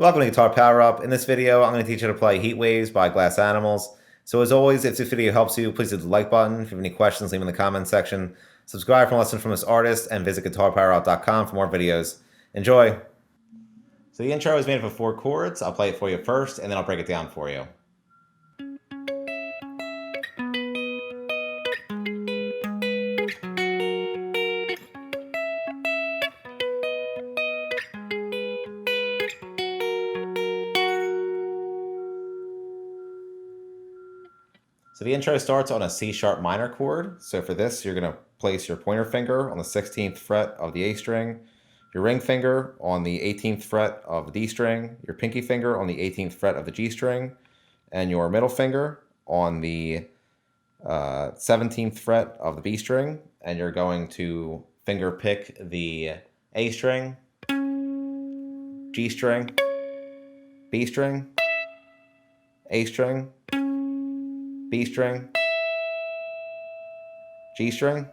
Welcome to Guitar Power Up. In this video, I'm going to teach you how to play Heat Waves by Glass Animals. So as always, if this video helps you, please hit the like button. If you have any questions, leave them in the comments section. Subscribe for a lesson from this artist, and visit guitarpowerup.com for more videos. Enjoy! So the intro is made up of 4 chords. I'll play it for you first, and then I'll break it down for you. So the intro starts on a C sharp minor chord. So for this, you're going to place your pointer finger on the 16th fret of the A string, your ring finger on the 18th fret of the D string, your pinky finger on the 18th fret of the G string, and your middle finger on the 17th fret of the B string. And you're going to finger pick the A string, G string, B string, A string, B string, G string.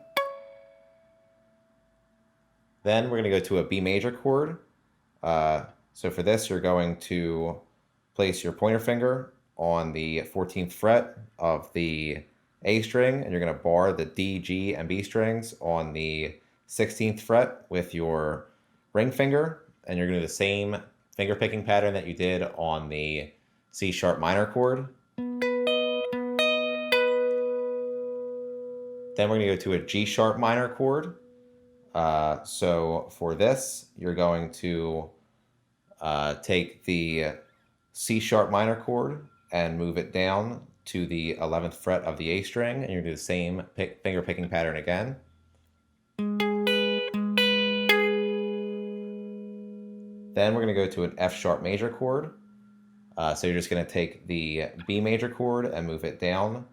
Then we're going to go to a B major chord. So for this, you're going to place your pointer finger on the 14th fret of the A string, and you're going to bar the D, G, and B strings on the 16th fret with your ring finger, and you're going to do the same finger picking pattern that you did on the C sharp minor chord. Then we're going to go to a G sharp minor chord. So for this, you're going to take the C sharp minor chord and move it down to the 11th fret of the A string, and you're going to do the same finger picking pattern again. Then we're going to go to an F sharp major chord. So you're just going to take the B major chord and move it down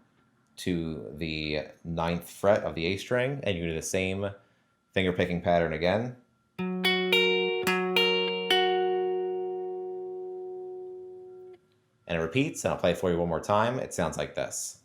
to the 9th fret of the A string, and you do the same finger picking pattern again. And it repeats, and I'll play it for you one more time. It sounds like this.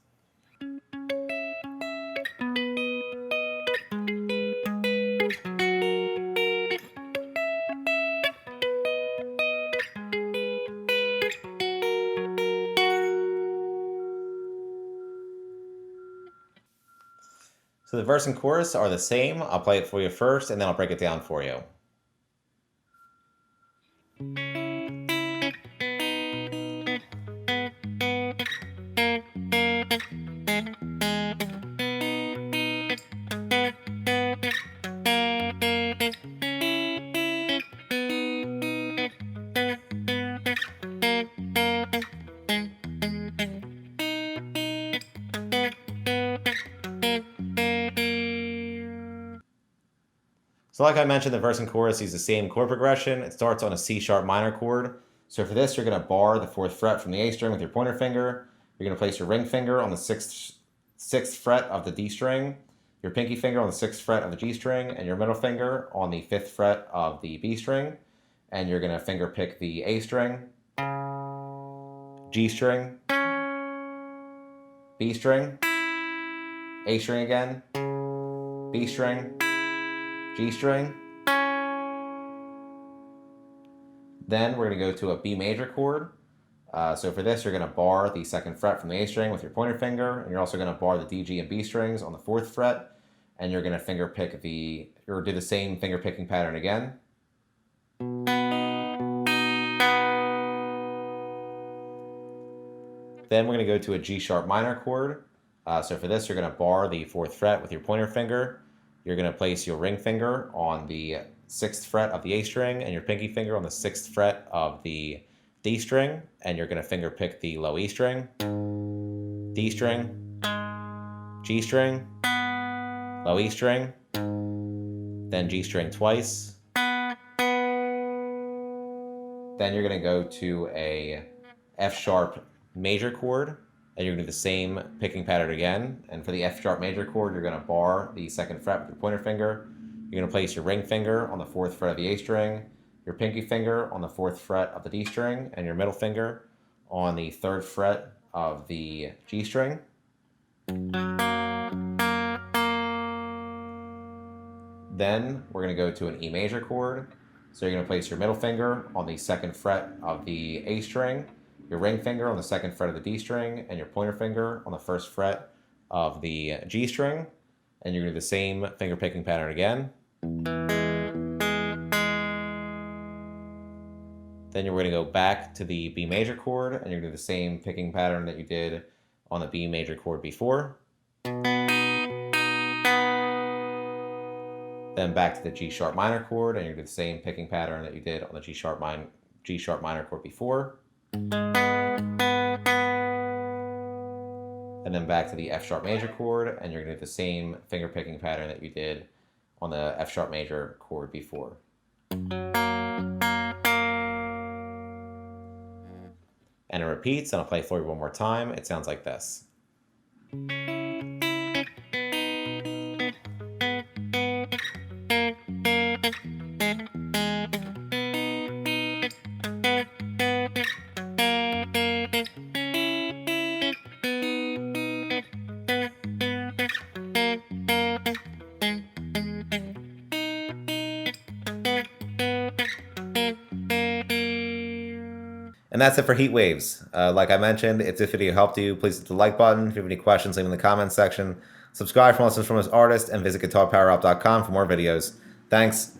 So the verse and chorus are the same. I'll play it for you first, and then I'll break it down for you. So like I mentioned, the verse and chorus use the same chord progression. It starts on a C sharp minor chord. So for this, you're going to bar the 4th fret from the A string with your pointer finger. You're going to place your ring finger on the 6th fret of the D string, your pinky finger on the 6th fret of the G string, and your middle finger on the 5th fret of the B string. And you're going to finger pick the A string, G string, B string, A string again, B string, G string. Then we're going to go to a B major chord. So for this, you're going to bar the 2nd fret from the A string with your pointer finger, and you're also going to bar the D, G, and B strings on the 4th fret, and you're going to finger pick or do the same finger picking pattern again. Then we're going to go to a G sharp minor chord. So for this, you're going to bar the 4th fret with your pointer finger. You're going to place your ring finger on the 6th fret of the A string and your pinky finger on the 6th fret of the D string, and you're going to finger pick the low E string, D string, G string, low E string, then G string twice. Then you're going to go to a F sharp major chord, and you're going to do the same picking pattern again. And for the F sharp major chord, you're going to bar the 2nd fret with your pointer finger. You're going to place your ring finger on the 4th fret of the A string, your pinky finger on the 4th fret of the D string, and your middle finger on the 3rd fret of the G string. Then we're going to go to an E major chord. So you're going to place your middle finger on the 2nd fret of the A string, your ring finger on the 2nd fret of the D string, and your pointer finger on the 1st fret of the G string. And you're going to do the same finger picking pattern again. Then you're going to go back to the B major chord, and you're going to do the same picking pattern that you did on the B major chord before. Then back to the G sharp minor chord, and you're going to do the same picking pattern that you did on the G sharp minor chord before. And then back to the F sharp major chord, and you're going to do the same finger picking pattern that you did on the F sharp major chord before. And it repeats, and I'll play for you one more time. It sounds like this. And that's it for heat waves. Like I mentioned, if this video helped you, please hit the like button. If you have any questions, leave them in the comments section. Subscribe for lessons from this artist, and visit guitarpowerup.com for more videos. Thanks.